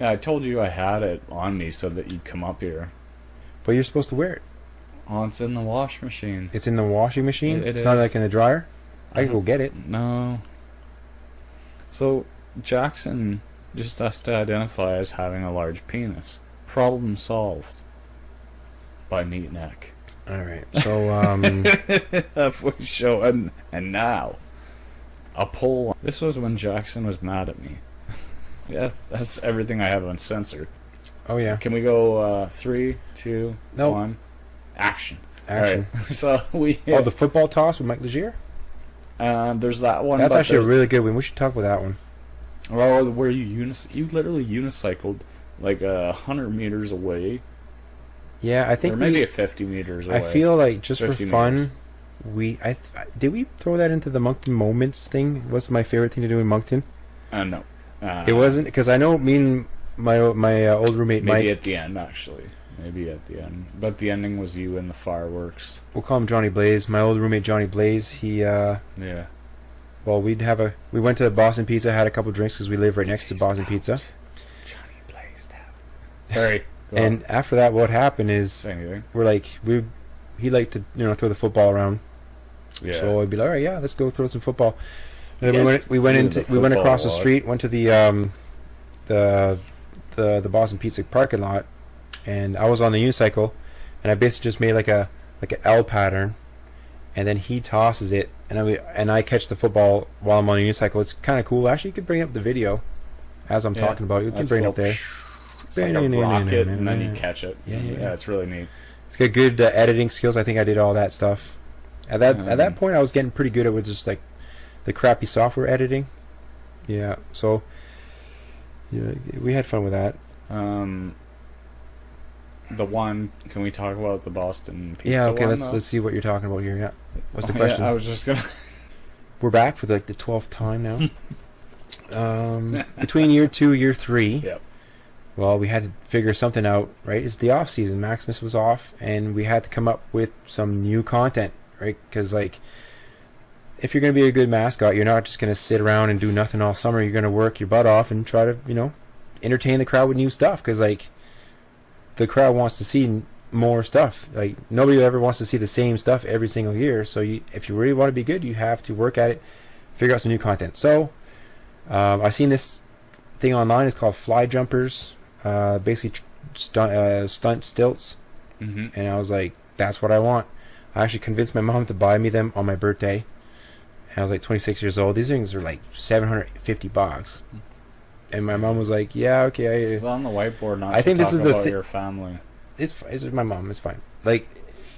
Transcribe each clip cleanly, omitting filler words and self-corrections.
Yeah, I told you I had it on me so that you'd come up here. But you're supposed to wear it. Oh, it's in the wash machine. It's in the washing machine? It's not like in the dryer? I can go get it. No. So, Jackson just has to identify as having a large penis. Problem solved. By Neat Neck. Alright, so, Halfway show, and now, a poll. This was when Jackson was mad at me. Yeah, that's everything I have uncensored. Oh, yeah. Can we go 3, 2, Nope. 1? Action. Action. All right. So we. Oh, the football toss with Mike Legier? There's that one. That's actually a really good one. We should talk about that one. Well, where you literally unicycled like 100 meters away. Yeah, I think or maybe 50 meters away. I feel like just for fun, meters. did we throw that into the Moncton Moments thing? What's my favorite thing to do in Moncton? No. It wasn't, because I know me and my old roommate Mike. Maybe at the end, actually. Maybe at the end. But the ending was you and the fireworks. We'll call him Johnny Blaze. My old roommate Johnny Blaze. He yeah. Well, we went to Boston Pizza, had a couple drinks because we live right next to Boston Pizza. Johnny Blazed out. Sorry. And after that, what happened is we're like he liked to throw the football around. Yeah. So I'd be like, all right, yeah, let's go throw some football. And then we went across the street, went to the Boston Pizza parking lot, and I was on the unicycle, and I basically just made like an L pattern, and then he tosses it, and I catch the football while I'm on the unicycle. It's kind of cool. Actually, you could bring up the video as I'm talking about it. You can bring it up there. It's like a rocket, and then you catch it. Yeah, it's really neat. It's got good editing skills. I think I did all that stuff. At that point, I was getting pretty good at with just like the crappy software editing. Yeah, so yeah, we had fun with that. The one, can we talk about the Boston Pizza? Yeah, okay, one, let's see what you're talking about here. Yeah, what's the question? Yeah, I was just gonna. We're back for like the 12th time now. Between year 2, year 3. Yep. Well, we had to figure something out, right? It's the off season. Maximus was off, and we had to come up with some new content, right? Because like, if you're going to be a good mascot, you're not just going to sit around and do nothing all summer. You're going to work your butt off and try to, entertain the crowd with new stuff. Because like, the crowd wants to see more stuff. Like, nobody ever wants to see the same stuff every single year. So if you really want to be good, you have to work at it, figure out some new content. So I've seen this thing online. It's called Fly Jumpers. Basically stunt stilts. Mm-hmm. And I was like, that's what I want. I actually convinced my mom to buy me them on my birthday. And I was like 26 years old. These things are like $750. And my mom was like, yeah, okay. It's on the whiteboard. Not I think this is the your family. It's my mom. It's fine. Like,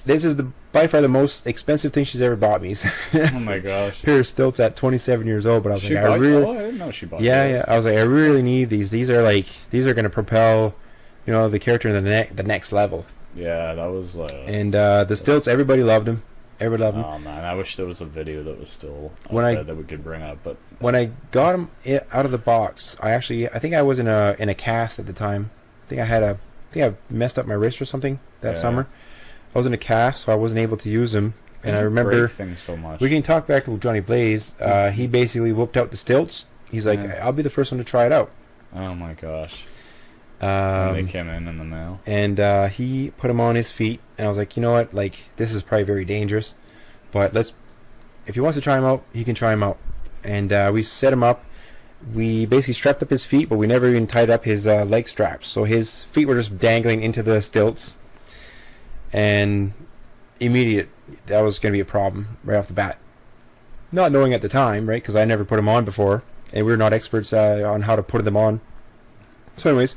this is by far the most expensive thing she's ever bought me. Oh my gosh. Pair of stilts at 27 years old. But I was like, I didn't know she bought those. Yeah. I was like, I really need these. These are going to propel, the character in the next level. Yeah, that was. And the stilts, everybody loved them. Everybody loved them. Oh man, I wish there was a video that was still there that we could bring up. But when I got them out of the box, I think I was in a cast at the time. I think I messed up my wrist or something that summer. I was in a cast, so I wasn't able to use them. And I remember things so much. We can talk back with Johnny Blaze. He basically whooped out the stilts. He's like, I'll be the first one to try it out. Oh my gosh. They came in the mail. And he put them on his feet, and I was like, you know what? Like, this is probably very dangerous, but if he wants to try them out, he can try them out. And we set him up. We basically strapped up his feet, but we never even tied up his leg straps. So his feet were just dangling into the stilts. And that was going to be a problem right off the bat. Not knowing at the time, right? Because I never put them on before, and we were not experts on how to put them on. So, anyways,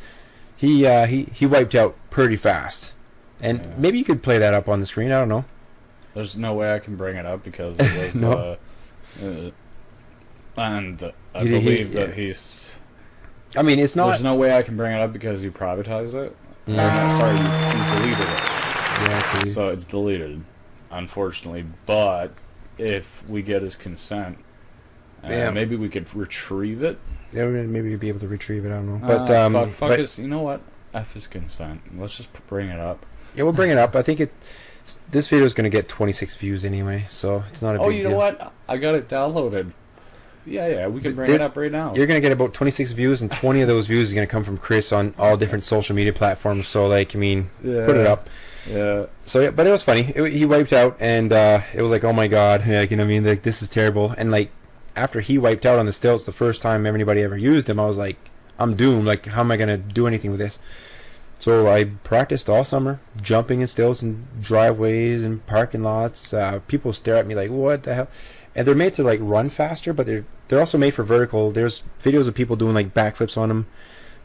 he wiped out pretty fast, and maybe you could play that up on the screen. I don't know. There's no way I can bring it up because it was. No. And I believe that he's. I mean, it's not. There's no way I can bring it up because you privatized it. No, sorry, you deleted it. Yeah, so it's deleted, unfortunately. But if we get his consent, maybe we could retrieve it. Yeah, maybe we'd be able to retrieve it. I don't know. But fuck his. You know what? F his consent. Let's just bring it up. Yeah, we'll bring it up. I think this video is going to get 26 views anyway, so it's not a big deal. Oh, you know what? I got it downloaded. Yeah, we can bring it up right now. You're going to get about 26 views, and 20 of those views are going to come from Chris on all different social media platforms. So, like, I mean, put it up. Yeah. So, yeah, but it was funny. He wiped out, and it was like, oh my god, like, you know what I mean? Like, this is terrible. And, like, after he wiped out on the stilts the first time anybody ever used him, I was like, I'm doomed. Like, how am I going to do anything with this? So I practiced all summer, jumping in stilts and driveways and parking lots. People stare at me like, what the hell? And they're made to like run faster, but they're also made for vertical. There's videos of people doing like backflips on them.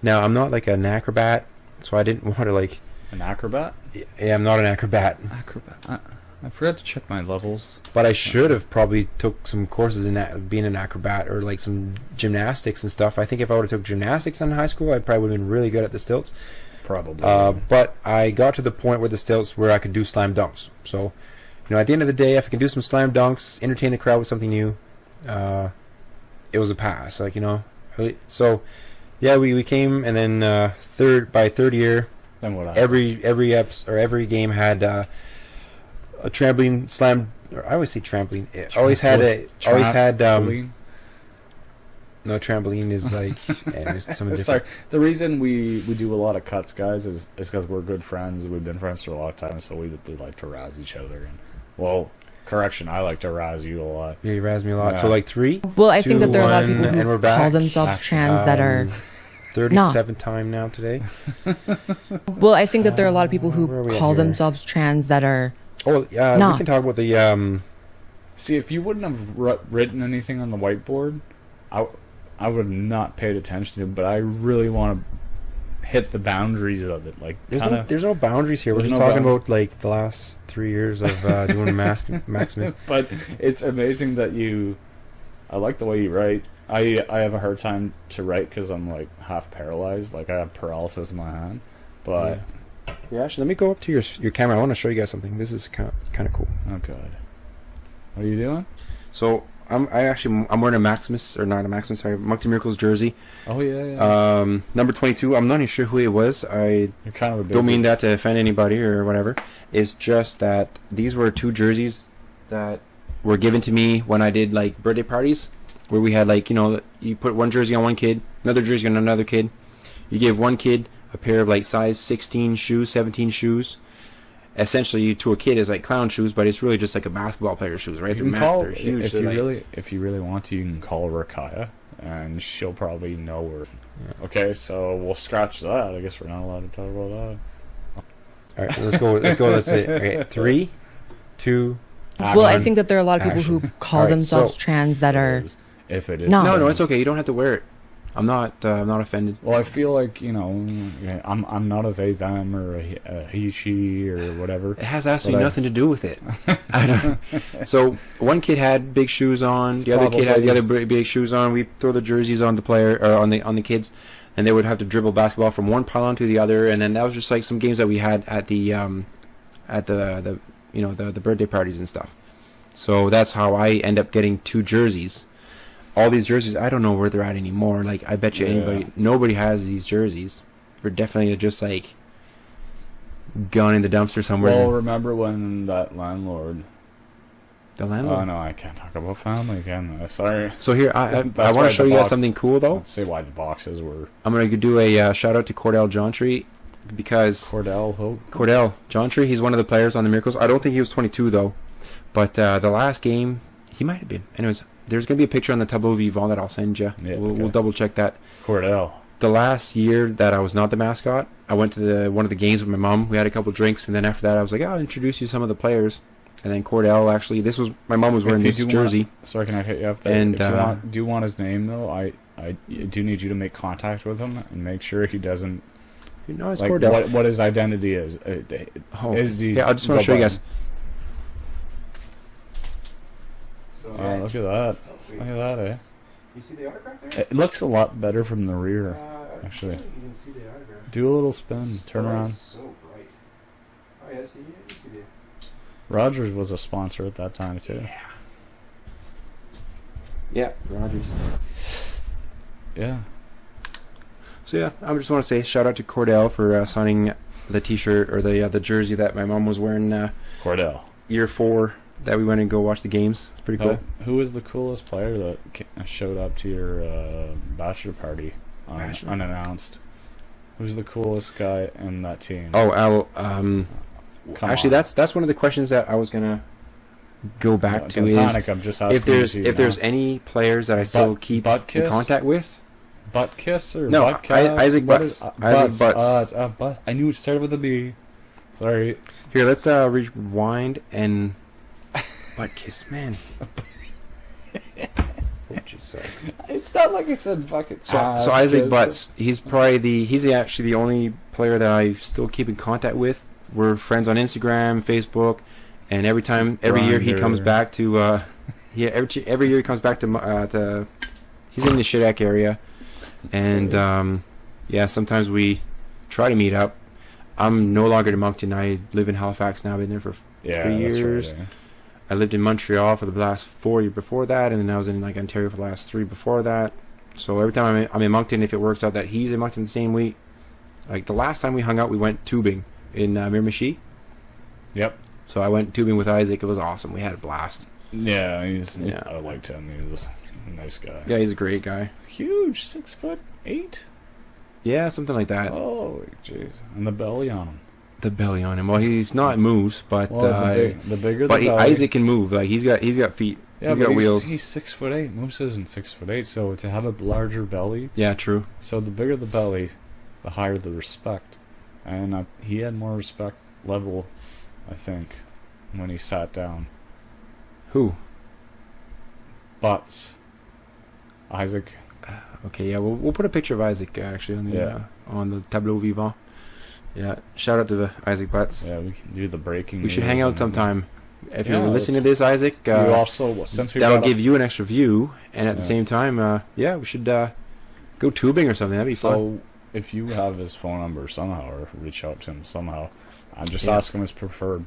Now I'm not like an acrobat, so I didn't want to like an acrobat. Yeah, I'm not an acrobat. I forgot to check my levels. But I should have probably took some courses in that, being an acrobat, or like some gymnastics and stuff. I think if I would have took gymnastics in high school, I probably would have been really good at the stilts. Probably. But I got to the point with the stilts where I could do slam dunks. So, you know, at the end of the day, if I can do some slam dunks, entertain the crowd with something new, it was a pass. Like, you know, so yeah, we came, and then by third year, then what? Every game had a trampoline slam. Or I always say trampoline. It always had no, trampoline is like something different. Sorry, the reason we do a lot of cuts, guys, is because we're good friends. We've been friends for a long time, so we like to razz each other. And well, correction, I like to razz you a lot. Yeah, you razz me a lot. Yeah. So like 3. Well, I think that there are a lot of people and we're who back. call themselves trans that are 37th time now today. Well, I think that there are a lot of people Where are who we at call here? themselves trans that are Oh, yeah, we can talk about the See, if you wouldn't have written anything on the whiteboard, I would have not paid attention to it, but I really want to hit the boundaries of it. Like, there's no boundaries here. We're just talking about like the last 3 years of doing Maximus. But it's amazing that I like the way you write. I have a hard time to write because I'm like half paralyzed. Like I have paralysis in my hand. But yeah, actually, let me go up to your camera. I want to show you guys something. This is kind of cool. Oh god, what are you doing? So I'm wearing a Maximus, or not a Maximus, sorry, Moncton Miracles jersey. Oh yeah. Number 22. I'm not even sure who it was. You're kind of a big don't mean that to offend anybody or whatever. It's just that these were 2 jerseys that were given to me when I did like birthday parties, where we had like, you know, you put one jersey on one kid, another jersey on another kid. You give one kid a pair of like size 16 shoes, 17 shoes. Essentially, to a kid, is like clown shoes, but it's really just like a basketball player's shoes, right? They're huge. If you really want to, you can call Rakaya, and she'll probably know where. Yeah. Okay, so we'll scratch that. I guess we're not allowed to talk about that. All right, let's go. Let's say okay, 3, 2. Well, I think that there are a lot of people who call themselves trans that are. If it is, no, it's okay. You don't have to wear it. I'm not offended. Well, I feel like, you know, I'm not a they them or a he she or whatever. It has absolutely nothing to do with it. I don't. So one kid had big shoes on, the other kid had the other big shoes on. We throw the jerseys on the player or on the kids, and they would have to dribble basketball from one pylon to the other. And then that was just like some games that we had at the you know, the birthday parties and stuff. So that's how I end up getting 2 jerseys. All these jerseys, I don't know where they're at anymore. Like, I bet you nobody has these jerseys. They're definitely just like gone in the dumpster somewhere. Well, remember when that landlord? The landlord? Oh no, I can't talk about family again. Sorry. So here, I want to show you guys something cool though. Let's say why the boxes were. I'm gonna do a shout out to Cordell Johntree, because Cordell Johntree, he's one of the players on the Miracles. I don't think he was 22 though, but the last game he might have been. Anyways. There's going to be a picture on the Tableau Vivant that I'll send you. Yeah, we'll double check that. Cordell. The last year that I was not the mascot, I went to one of the games with my mom. We had a couple drinks, and then after that, I was like, I'll introduce you to some of the players. And then Cordell, actually, my mom was wearing this jersey. Sorry, can I cut you off there? And, do you want his name, though? I do need you to make contact with him and make sure he doesn't... You know, it's like, Cordell. What his identity is. Yeah, I just want to show you guys. Look at that. Look at that, eh? You see the autograph there? It looks a lot better from the rear, actually. You can see the autograph. Do a little spin, turn around. So bright. Oh, yeah, see, you see the... Rogers was a sponsor at that time, too. Yeah, Rogers. Yeah. So, yeah, I just want to say shout out to Cordell for signing the T-shirt or the jersey that my mom was wearing. Cordell. Year 4 that we went and go watch the games. It's pretty cool. Who was the coolest player that showed up to your bachelor party unannounced? Who's the coolest guy in that team? Oh, Actually, that's one of the questions that I was gonna go back to. Don't is panic, I'm just asking if there's any players that I still keep in contact with. Butt kiss or no, butt cast? Isaac Butts. Isaac Butts. It's Butt. I knew it started with a B. Sorry. Here, let's rewind and butt kiss, man. What'd you say? It's not like I said fucking. So Isaac Butts, he's actually the only player that I still keep in contact with. We're friends on Instagram, Facebook, and every year he comes back to every year he comes back to he's in the Shidak area, and sometimes we try to meet up. I'm no longer in Moncton. I live in Halifax now. I've been there for 3 years. Right, yeah. I lived in Montreal for the last 4 years before that, and then I was in Ontario for the last 3 before that. So every time I'm in Moncton, if it works out that he's in Moncton the same week, like the last time we hung out, we went tubing in Miramichi. Yep. So I went tubing with Isaac. It was awesome. We had a blast. Yeah, I liked him. He was a nice guy. Yeah, he's a great guy. Huge, 6'8". Yeah, something like that. Oh, jeez. And the belly on him. The belly on him. Well, he's not moose, but the bigger. But the belly. Isaac can move. Like he's got feet. Yeah, he's got wheels. He's 6'8". Moose isn't 6'8". So to have a larger belly. Yeah, true. So the bigger the belly, the higher the respect, and he had more respect level, I think, when he sat down. Who? Butts. Isaac. Okay, yeah, we'll put a picture of Isaac actually on the tableau vivant. Yeah, shout out to Isaac Butts. Yeah, we can do the breaking. We should hang out sometime. If you're listening to this, Isaac, that'll give you an extra view, and at the same time, we should go tubing or something. That'd be fun. So, if you have his phone number somehow, or reach out to him somehow, I'm just asking his preferred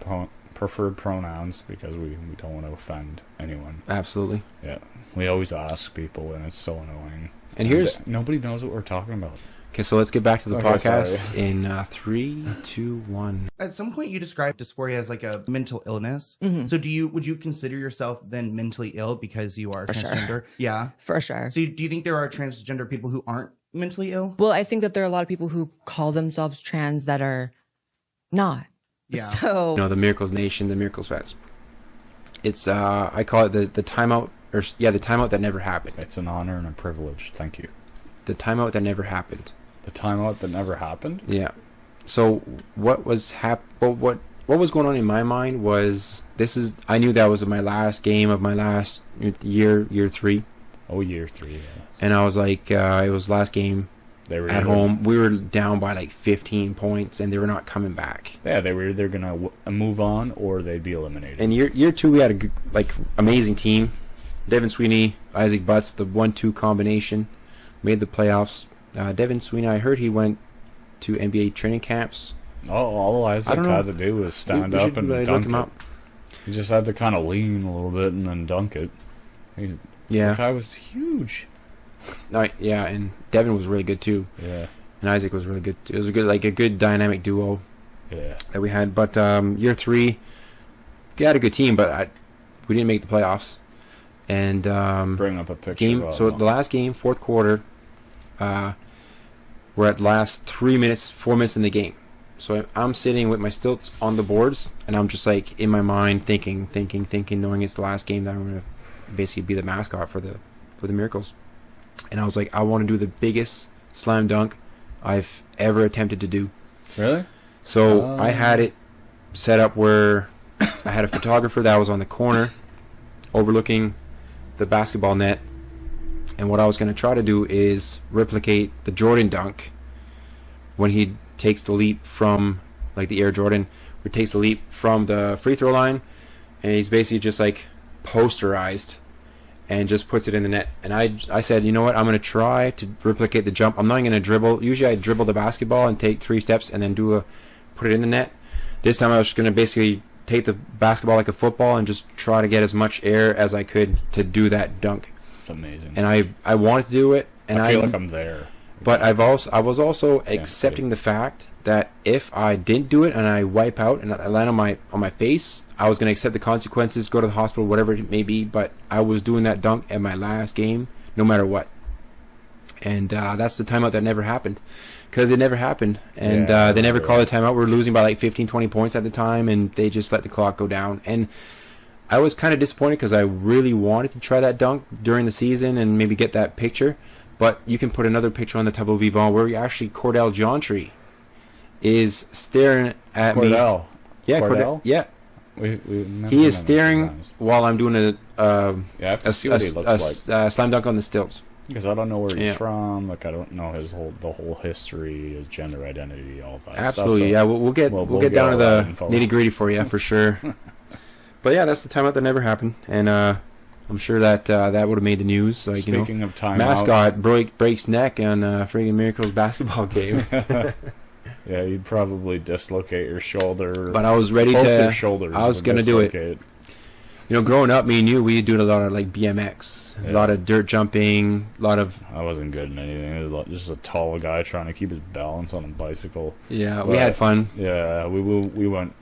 pronouns because we don't want to offend anyone. Absolutely. Yeah, we always ask people, and it's so annoying. And here's nobody knows what we're talking about. Okay, so let's get back to the podcast in 3, 2, 1. At some point, you described dysphoria as like a mental illness. Mm-hmm. So would you consider yourself then mentally ill because you are transgender? Sure. Yeah, for sure. So do you think there are transgender people who aren't mentally ill? Well, I think that there are a lot of people who call themselves trans that are not. Yeah. So the Miracles Nation, the Miracles Vets. It's I call it the timeout, the timeout that never happened. It's an honor and a privilege. Thank you. The timeout that never happened. The timeout that never happened? Yeah. So what was what was going on in my mind was I knew that was my last game of my last year 3. Oh, year 3, yes. And I was like, it was last game at home. We were down by like 15 points, and they were not coming back. Yeah, they were either going to move on or they'd be eliminated. And year 2, we had a amazing team. Devin Sweeney, Isaac Butts, the 1-2 combination, made the playoffs. Devin Sweeney, I heard he went to NBA training camps. Oh, all Isaac had to do was stand up and dunk it. He just had to kind of lean a little bit and then dunk it. The guy was huge. And Devin was really good too. Yeah. And Isaac was really good. It was a good dynamic duo. Yeah. That we had. But year 3, we had a good team, but we didn't make the playoffs. And bring up a picture. So the last game, fourth quarter. We're at the last 4 minutes in the game. So I'm sitting with my stilts on the boards, and I'm just like in my mind thinking, knowing it's the last game that I'm going to basically be the mascot for the Miracles. And I was like, I want to do the biggest slam dunk I've ever attempted to do. Really? So I had it set up where I had a photographer that was on the corner overlooking the basketball net. And what I was going to try to do is replicate the Jordan dunk when he takes the leap from, like the Air Jordan, where he takes the leap from the free throw line, and he's basically just like posterized and just puts it in the net. And I said, you know what, I'm going to try to replicate the jump. I'm not going to dribble. Usually I dribble the basketball and take 3 steps and then put it in the net. This time I was just going to basically take the basketball like a football and just try to get as much air as I could to do that dunk. It's amazing. And I wanted to do it, and I feel like I'm there. But I was also accepting the fact that if I didn't do it and I wipe out and I land on my face, I was gonna accept the consequences, go to the hospital, whatever it may be. But I was doing that dunk at my last game, no matter what. And that's the timeout that never happened, because it never happened. And they never called a timeout. We were losing by like 15, 20 points at the time, and they just let the clock go down. And I was kind of disappointed because I really wanted to try that dunk during the season and maybe get that picture. But you can put another picture on the tableau vivant where actually Cordell Jontry is staring at me. Yeah, Cordell? Yeah. He is staring while I'm doing I have to see what he looks like. slam dunk on the stilts. Because I don't know where he's from. Like, I don't know the whole history, his gender identity, all that Absolutely, stuff. So yeah. We'll get down to the nitty gritty for you for sure. But yeah, that's the timeout that never happened, and I'm sure that that would have made the news. Like, Speaking of timeouts, mascot breaks neck on Friggin' Miracles basketball game. Yeah, you'd probably dislocate your shoulder. But I was ready both to. Your shoulders I was gonna do it. You know, growing up, me and you, we did a lot of like BMX, a lot of dirt jumping, a lot of. I wasn't good in anything. It was just a tall guy trying to keep his balance on a bicycle. Yeah, but we had fun. Yeah, we went.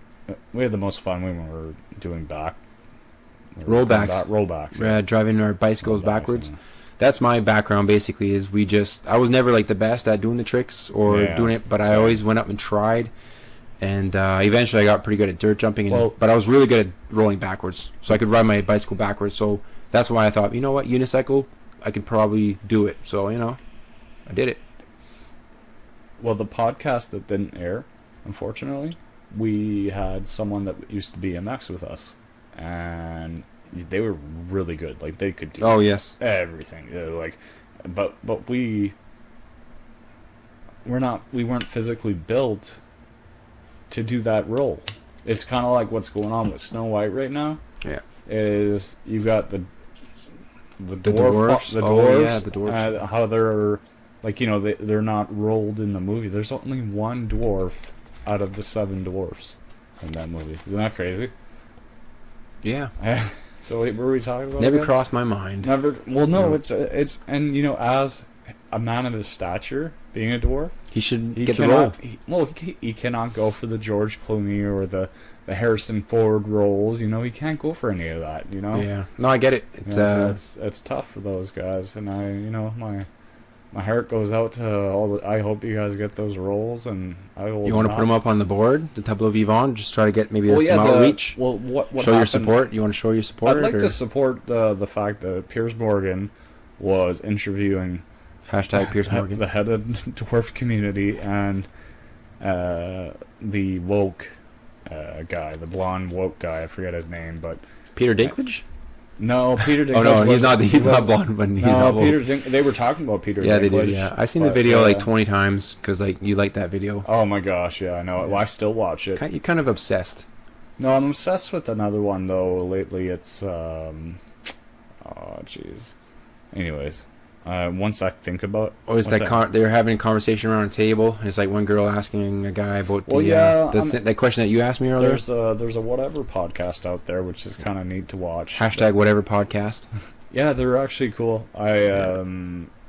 We had the most fun when we were doing rollbacks. Rollbacks. Yeah. Driving our bicycles backwards. Yeah. That's my background basically. Is I was never like the best at doing the tricks or doing it, but I always went up and tried. And eventually I got pretty good at dirt jumping, but I was really good at rolling backwards. So I could ride my bicycle backwards. So that's why I thought, you know what, unicycle, I can probably do it. So, I did it. Well, the podcast that didn't air, unfortunately, we had someone that used to BMX with us. And they were really good. Like, they could do everything. But we weren't physically built to do that role. It's kind of like what's going on with Snow White right now. Yeah, is you've got the dwarfs. The dwarves. How they're like, they're not rolled in the movie. There's only one dwarf out of the 7 dwarfs in that movie. Isn't that crazy? Yeah. So what were we talking about? Never again? Crossed my mind. Never. Well, no. It's and as a man of his stature, being a dwarf, he get the role. He cannot go for the George Clooney or the Harrison Ford roles. He can't go for any of that. Yeah. No, I get it. It's tough for those guys, and my heart goes out to all. I hope you guys get those roles, and I will. You want to put them up on the board, the tableau vivant, just try to get maybe some outreach. Well, what show happened, your support? You want to show your support? I'd like to support the fact that Piers Morgan was interviewing. Piers Morgan, the head of dwarf community, and the woke guy, the blonde woke guy. I forget his name, but Peter Dinklage. No, Peter Dinklage. Oh no, he's not blonde, but he's not woke. They were talking about Peter. Yeah, Dinklage, they did. Yeah, I've seen the video like 20 times because you like that video. Oh my gosh, yeah, I know. Yeah. Well, I still watch it. You're kind of obsessed. No, I'm obsessed with another one though. Lately, it's oh jeez. Anyways. Once I think about, it's they're having a conversation around a table. It's like one girl asking a guy about that question that you asked me earlier. There's a whatever podcast out there which is kind of neat to watch. # whatever podcast. Yeah, they're actually cool. I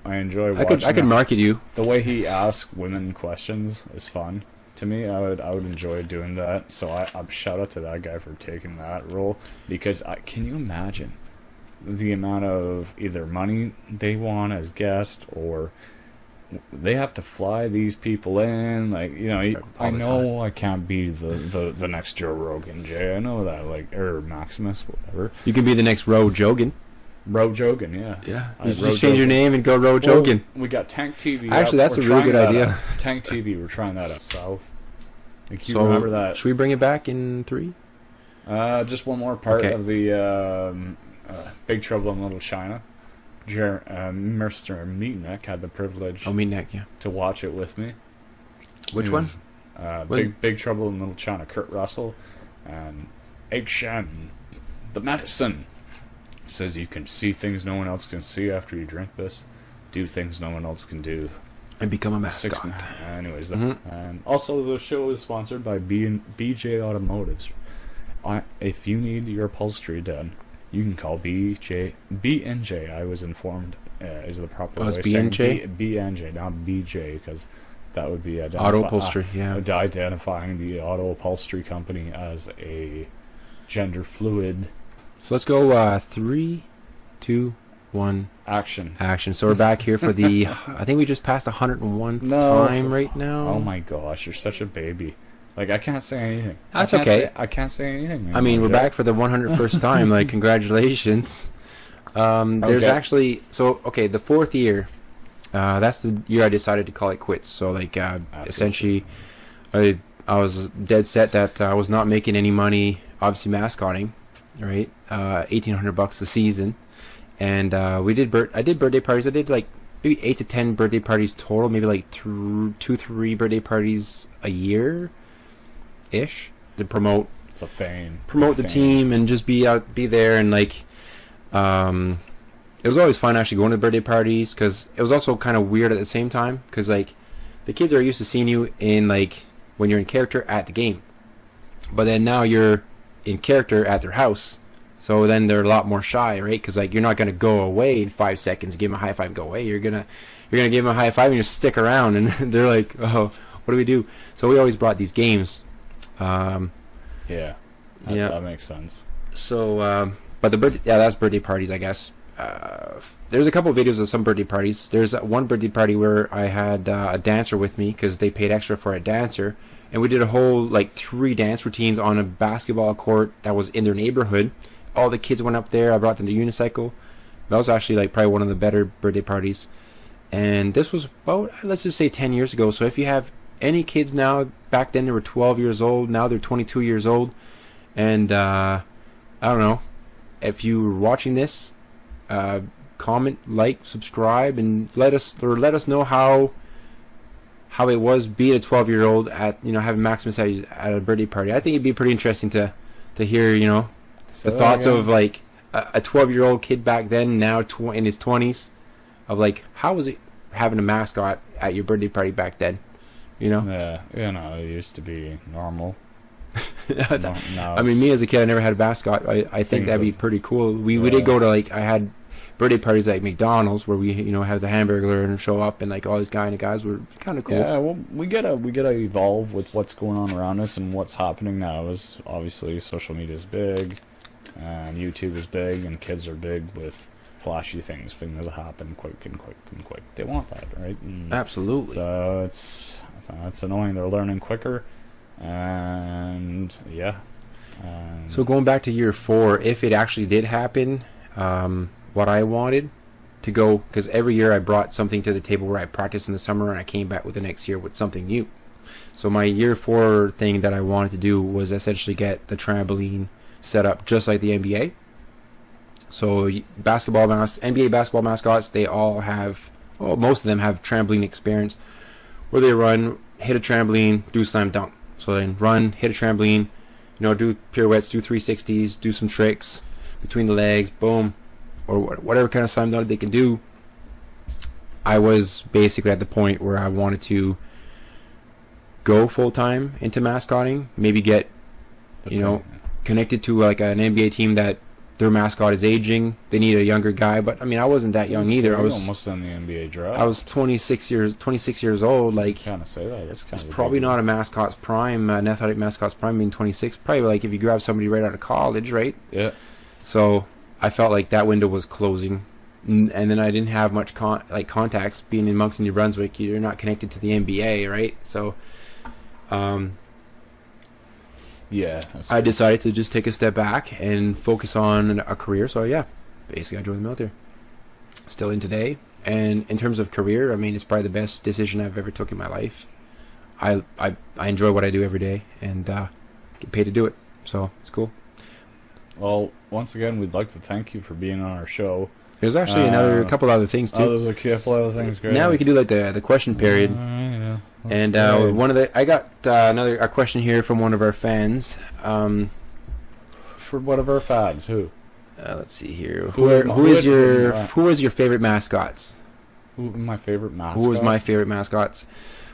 enjoy watching. I could market you. The way he asks women questions is fun to me. I would enjoy doing that. So I shout out to that guy for taking that role, because can you imagine the amount of either money they want as guests, or they have to fly these people in, I know I can't be the next Joe Rogan, Jay. I know that, or Maximus, whatever. You can be the next Ro Jogan. Ro Jogan, yeah. Yeah. You just change your name and go Ro Jogan. We got Tank TV. Actually, that's a really good idea. Tank TV, we're trying that at South. You remember that? Should we bring it back in 3? Just one more part of the Big Trouble in Little China. Mr. Meatneck had the privilege to watch it with me. Which one? Big Trouble in Little China. Kurt Russell and Egg Shannon. The medicine says you can see things no one else can see after you drink this. Do things no one else can do. And become a mascot. Anyways, and also the show is sponsored by BJ Automotives. If you need your upholstery done, you can call BNJ. I was informed is the proper way. It's BNJ? BNJ, not BJ, because That would be Auto upholstery, yeah. Identifying the auto upholstery company as a gender fluid. So let's go 3, 2, 1. Action. So we're back here for the, I think we just passed 101th time right now. Oh my gosh, you're such a baby. Like, I can't say anything. That's okay. I can't say anything. Man. I mean, we're back for the 101st time. Like, congratulations. There's actually, so, okay, the 4th year, that's the year I decided to call it quits. So, like, essentially, I was dead set that I was not making any money, obviously mascotting, right? $1,800 a season. And I did birthday parties. I did like maybe 8 to 10 birthday parties total. Maybe like 2, 3 birthday parties a year, ish, to promote. It's a fame. Promote the team and just be there, and like, it was always fun actually going to birthday parties, because it was also kind of weird at the same time, because like the kids are used to seeing you in like when you're in character at the game, but then now you're in character at their house. So then they're a lot more shy, right? Because like you're not gonna go away in 5 seconds, give them a high five, and go away. You're gonna give them a high five and you stick around, and they're like, oh, what do we do? So we always brought these games. That makes sense. So, but that's birthday parties, I guess. There's a couple of videos of some birthday parties. There's one birthday party where I had a dancer with me because they paid extra for a dancer, and we did a whole like 3 dance routines on a basketball court that was in their neighborhood. All the kids went up there. I brought them to unicycle. That was actually like probably one of the better birthday parties. And this was about, let's just say 10 years ago. So if you have any kids now, back then they were 12 years old. Now they're 22 years old. And I don't know. If you were watching this, comment, like, subscribe, and let us know how it was being a 12-year-old at, having Maximus at a birthday party. I think it'd be pretty interesting to hear, the thoughts of like a 12-year-old kid back then, now in his 20s, of like, how was it having a mascot at your birthday party back then? Yeah, it used to be normal. Now I mean, me as a kid, I never had a mascot. I think that'd be pretty cool. We did go to like, I had birthday parties at McDonald's where we have the hamburger and show up, and like all these guys were kind of cool. Yeah, well, we gotta evolve with what's going on around us, and what's happening now is obviously social media is big. And YouTube is big, and kids are big with flashy things that happen quick. They want that, right? And absolutely. So it's annoying. They're learning quicker, and yeah. So going back to year 4, if it actually did happen, what I wanted to go, because every year I brought something to the table where I practiced in the summer, and I came back with the next year with something new. So my year 4 thing that I wanted to do was essentially get the trampoline set up just like the NBA. So NBA basketball mascots, they all have, most of them have trampoline experience, where they run, hit a trampoline, do slam dunk. So then run, hit a trampoline, do pirouettes, do 360s, do some tricks between the legs, boom, or whatever kind of slam dunk they can do. I was basically at the point where I wanted to go full time into mascotting, maybe get connected to like an NBA team that their mascot is aging. They need a younger guy, but I mean, I wasn't that young either. I was almost on the NBA draft. I was 26 years old. Like, kind of say that. That's kind it's probably not a mascot's prime, an athletic mascot's prime being 26. Probably like if you grab somebody right out of college, right? Yeah. So I felt like that window was closing, and then I didn't have much contacts. Being in Moncton, New Brunswick, you're not connected to the NBA, right? So, yeah, I decided to just take a step back and focus on a career. So yeah, basically I joined the military. Still in today, and in terms of career, I mean, it's probably the best decision I've ever took in my life. I enjoy what I do every day, and get paid to do it, so it's cool. Well, once again, we'd like to thank you for being on our show. There's actually a couple other things too. Oh, there's a couple other things. Great. Now we can do like the question period. Yeah. And I got a question here from one of our fans. For one of our fans, who? Let's see here. Who is your favorite mascots? Who are my favorite mascots? Who is my favorite mascots?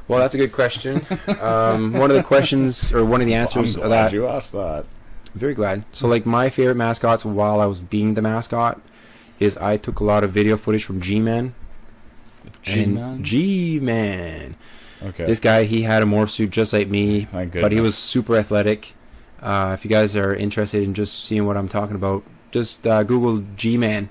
Well, that's a good question. One of the questions, or one of the answers I'm of glad that. you asked that. I'm very glad. So, like, my favorite mascots while I was being the mascot is I took a lot of video footage from G-Man. G-Man? G-Man. Okay. This guy, he had a morph suit just like me, My but he goodness. was super athletic. If you guys are interested in just seeing what I'm talking about, just Google G-Man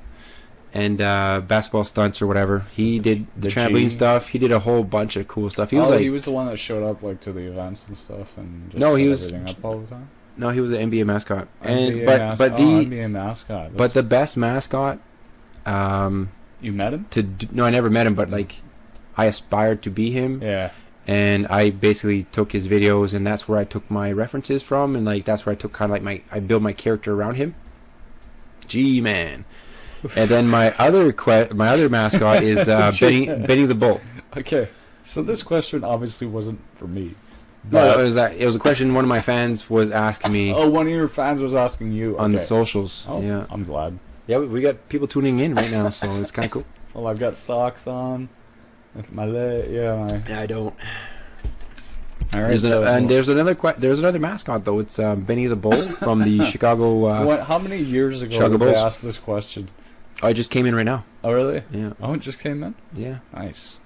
and basketball stunts or whatever. He did the trampoline G? stuff. He did a whole bunch of cool stuff. He was like, he was the one that showed up like to the events and stuff, and just No, he set was- everything up all the time. no, he was an NBA mascot. NBA NBA mascot. But the best mascot, you met him? no, I never met him, but like I aspired to be him. Yeah. And I basically took his videos, and that's where I took my references from, and like that's where I took kind of like I built my character around him. G-Man. And then my other mascot is Benny the Bull. Okay. So this question obviously wasn't for me. No, it was a question one of my fans was asking me Oh, one of your fans was asking you on the okay. socials. Oh, Yeah, I'm glad. yeah, we got people tuning in right now, so it's kind of cool. Well, I've got socks on. With my leg, yeah. Yeah, I don't. All right. There's another mascot though. It's Benny the Bull from the Chicago. how many years ago Chicago did they Bulls. ask this question? I just came in right now. Oh, really? Yeah, Oh, it just came in? yeah. Nice.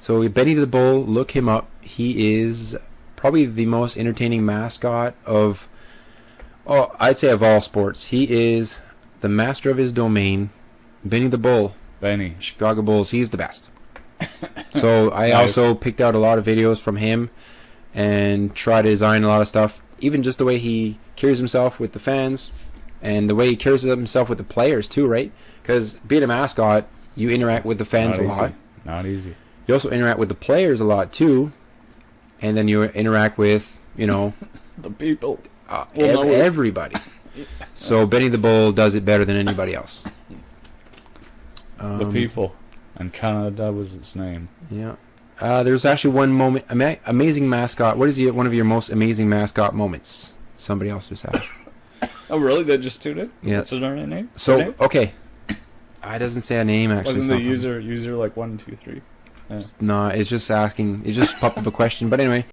So Benny the Bull, look him up. He is probably the most entertaining mascot of, I'd say of all sports. He is the master of his domain. Benny the Bull, Benny. Chicago Bulls. He's the best. So I Nice. also picked out a lot of videos from him and try to design a lot of stuff. Even just the way he carries himself with the fans and the way he carries himself with the players too, right? Because being a mascot, you interact with the fans a lot. Not easy. You also interact with the players a lot too, and then you interact with The people. Well, no, everybody. So Benny the Bull does it better than anybody else. The people. And Canada was its name. Yeah. There's actually one moment, amazing mascot. What is one of your most amazing mascot moments? Somebody else just asked. Oh, really? They just tuned in? Yeah. What's their name? So Their name? okay, it doesn't say a name actually. Wasn't It's the not- user like 1, 2, 3? Yeah. No, it's just asking. It just popped up a question. But anyway.